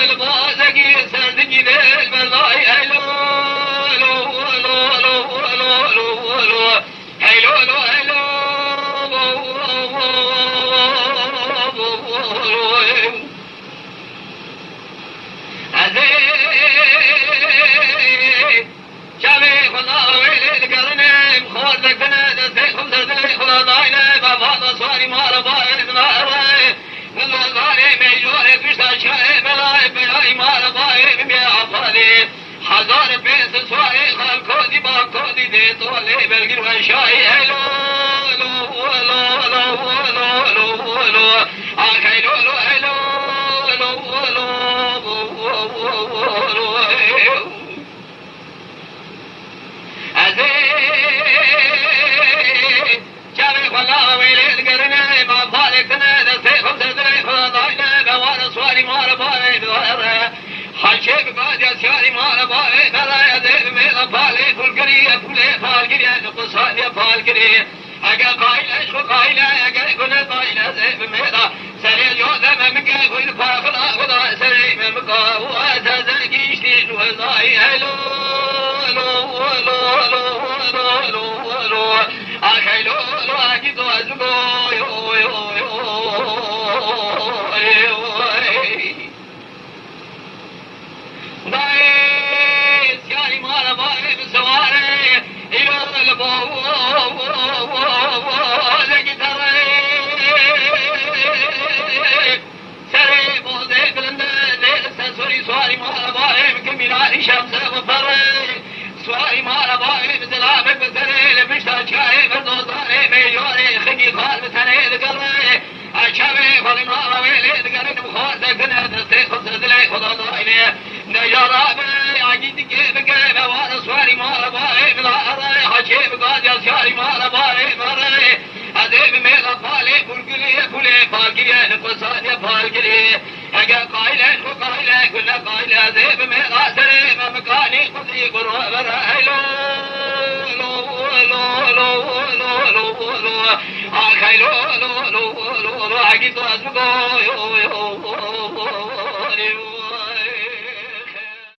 البازقي سردقي دل بالله هلو هزار پیس سواری خال کودی با کودی ده تو لی بلگیر و شایی هلو آخی لو هلو از جامع خلا ویل گرنه با بالک نه دسته خود دل خدای نه بوار سواری مار باره بواره حالچه بگاد یا سیاری مار باره بلای دل میل پاله پولگری پوله پالگری نقصانی پالگری اگر قایل عشق قایل اگر گناه قایل زیب میلا سری جوزم مگه کوئی پاخلا خدا سری مگه و ازدگیشتی نوزای هلو آخی لو آگی تو از سیاری مال باره بسواره ایلو لبو لگی تره سره بوده بلنده لیل سوری سواری مال باره مکمیناری شمسه و بره سواری مال باره بزلابه بزره لبشتا چاره بردوزاره میجواره خگی خال بتنه دگره اچاوه خالی مال ویله دگره نمخوار دگنه دسته خود دله خدا داینه نجارابه عجیدی که بگه بوار سواری مال باره بلاره حچه بگاد یا سیاری مال باره باره عذیب میغا پاله پولگلی پوله پالگیه نقصانی پالگیه اگر قایله خو قایله گنه قایله عذیب میغا سره ممکانی خودی گروه بره هلو آخی لو آگی تو از مگو